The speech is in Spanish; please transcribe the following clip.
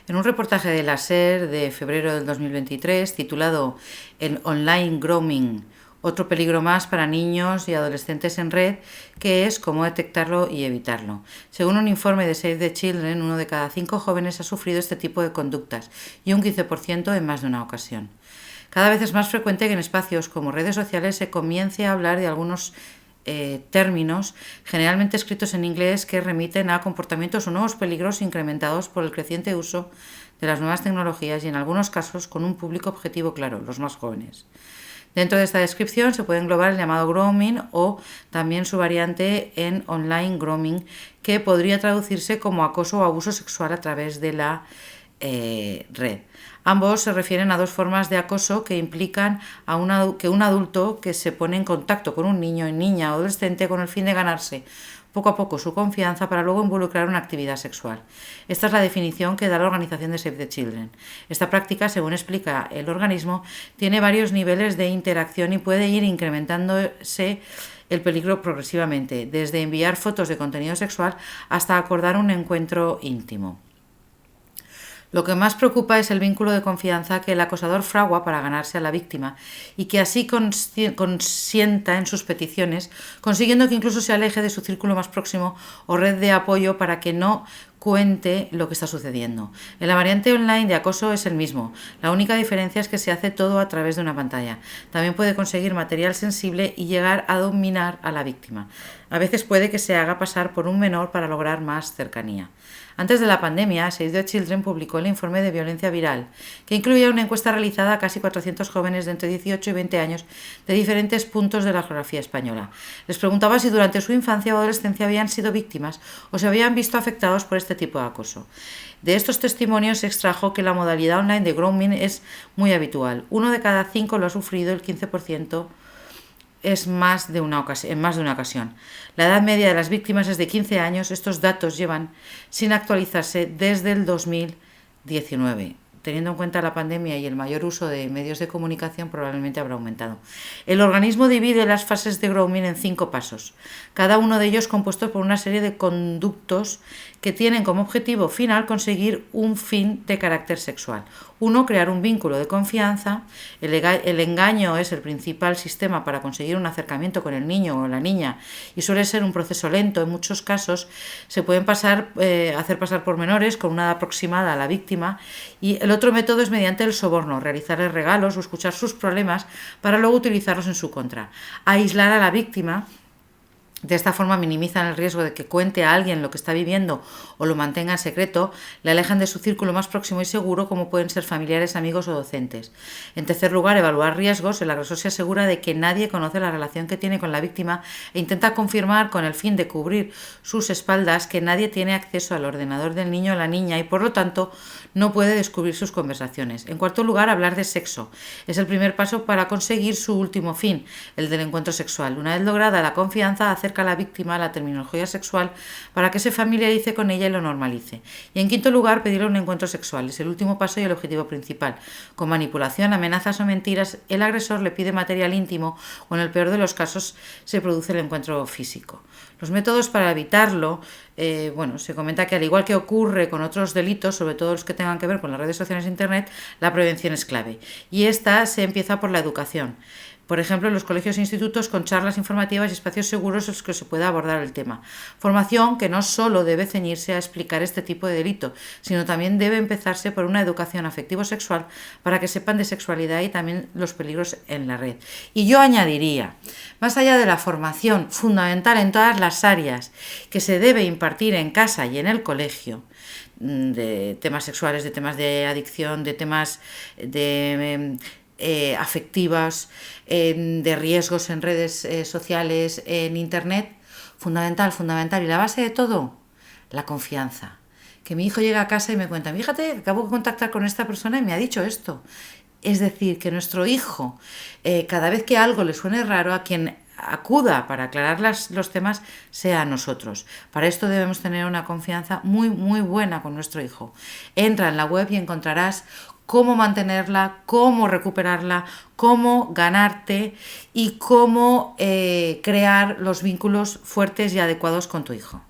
En un reportaje de la SER de febrero del 2023 titulado El online grooming, otro peligro más para niños y adolescentes en red, que es cómo detectarlo y evitarlo. Según un informe de Save the Children, 1 de cada 5 jóvenes ha sufrido este tipo de conductas y un 15% en más de una ocasión. Cada vez es más frecuente que en espacios como redes sociales se comience a hablar de algunos términos, generalmente escritos en inglés, que remiten a comportamientos o nuevos peligros incrementados por el creciente uso de las nuevas tecnologías y en algunos casos con un público objetivo claro, los más jóvenes. Dentro de esta descripción se puede englobar el llamado grooming o también su variante en online grooming, que podría traducirse como acoso o abuso sexual a través de la red. Ambos se refieren a dos formas de acoso que implican que un adulto que se pone en contacto con un niño, niña o adolescente con el fin de ganarse poco a poco su confianza para luego involucrar una actividad sexual. Esta es la definición que da la organización de Save the Children. Esta práctica, según explica el organismo, tiene varios niveles de interacción y puede ir incrementándose el peligro progresivamente, desde enviar fotos de contenido sexual hasta acordar un encuentro íntimo. Lo que más preocupa es el vínculo de confianza que el acosador fragua para ganarse a la víctima y que así consienta en sus peticiones, consiguiendo que incluso se aleje de su círculo más próximo o red de apoyo para que no cuente lo que está sucediendo. En la variante online de acoso es el mismo. La única diferencia es que se hace todo a través de una pantalla. También puede conseguir material sensible y llegar a dominar a la víctima. A veces puede que se haga pasar por un menor para lograr más cercanía. Antes de la pandemia, Save the Children publicó el informe de violencia viral, que incluía una encuesta realizada a casi 400 jóvenes de entre 18 y 20 años de diferentes puntos de la geografía española. Les preguntaba si durante su infancia o adolescencia habían sido víctimas o se habían visto afectados por este tipo de acoso. De estos testimonios se extrajo que la modalidad online de grooming es muy habitual. 1 de cada 5 lo ha sufrido, el 15% es en más de una ocasión. La edad media de las víctimas es de 15 años. Estos datos llevan sin actualizarse desde el 2019. Teniendo en cuenta la pandemia y el mayor uso de medios de comunicación, probablemente habrá aumentado. El organismo divide las fases de grooming en 5 pasos, cada uno de ellos compuesto por una serie de conductos que tienen como objetivo final conseguir un fin de carácter sexual. 1. Crear un vínculo de confianza. El engaño es el principal sistema para conseguir un acercamiento con el niño o la niña y suele ser un proceso lento. En muchos casos se pueden hacer pasar por menores con una edad aproximada a la víctima, y el otro método es mediante el soborno, realizarles regalos o escuchar sus problemas para luego utilizarlos en su contra. Aislar a la víctima. De esta forma minimizan el riesgo de que cuente a alguien lo que está viviendo o lo mantenga en secreto, le alejan de su círculo más próximo y seguro, como pueden ser familiares, amigos o docentes. En tercer lugar, evaluar riesgos. El agresor se asegura de que nadie conoce la relación que tiene con la víctima e intenta confirmar, con el fin de cubrir sus espaldas, que nadie tiene acceso al ordenador del niño o la niña y por lo tanto no puede descubrir sus conversaciones. En cuarto lugar, hablar de sexo. Es el primer paso para conseguir su último fin, el del encuentro sexual. Una vez lograda la confianza, acerca a la víctima a la terminología sexual para que se familiarice con ella y lo normalice. Y en quinto lugar, pedirle un encuentro sexual. Es el último paso y el objetivo principal. Con manipulación, amenazas o mentiras, el agresor le pide material íntimo o en el peor de los casos se produce el encuentro físico. Los métodos para evitarlo, se comenta que al igual que ocurre con otros delitos, sobre todo los que tengan que ver con las redes sociales e internet, la prevención es clave. Y esta se empieza por la educación. Por ejemplo, en los colegios e institutos, con charlas informativas y espacios seguros en los que se pueda abordar el tema. Formación que no solo debe ceñirse a explicar este tipo de delito, sino también debe empezarse por una educación afectivo-sexual para que sepan de sexualidad y también los peligros en la red. Y yo añadiría, más allá de la formación fundamental en todas las áreas que se debe impartir en casa y en el colegio, de temas sexuales, de temas de adicción, de temas de afectivas, de riesgos en redes sociales, en internet, fundamental. Y la base de todo, la confianza. Que mi hijo llega a casa y me cuenta, fíjate, acabo de contactar con esta persona y me ha dicho esto. Es decir, que nuestro hijo, cada vez que algo le suene raro, a quien acuda para aclarar los temas sea a nosotros. Para esto debemos tener una confianza muy, muy buena con nuestro hijo. Entra en la web y encontrarás cómo mantenerla, cómo recuperarla, cómo ganarte y cómo crear los vínculos fuertes y adecuados con tu hijo.